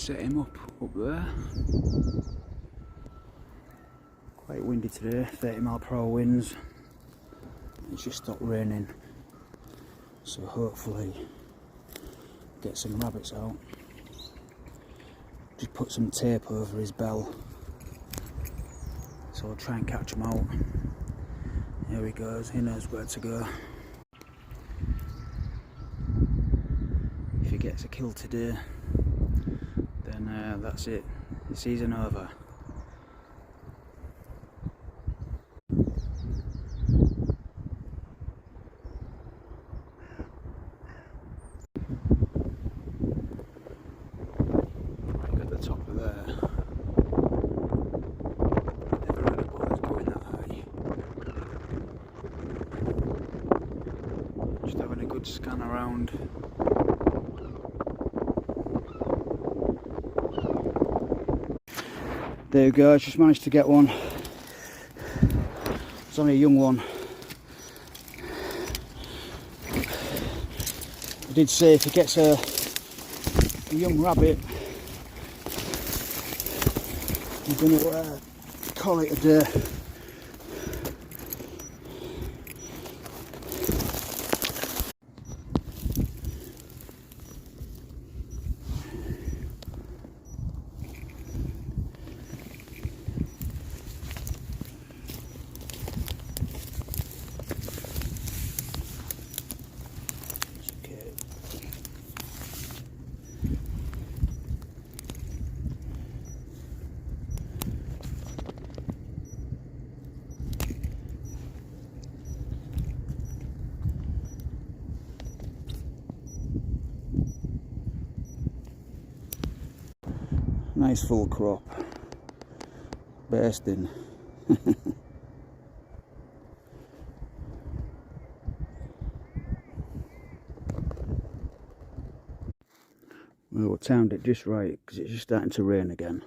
set him up there. Quite windy today, 30 mph winds. It's just stopped raining, so hopefully get some rabbits out. Just put some tape over his bell, so I'll try and catch him out. Here he goes, he knows where to go. If he gets a kill today, then that's it, the season over. Right at the top of there. Never had a bullets going that high. Just having a good scan around. There we go, I just managed to get one. It's only a young one. I did say if he gets a young rabbit, I'm going to call it a day. Nice full crop, bursting. Well, we timed it just right because it's just starting to rain again.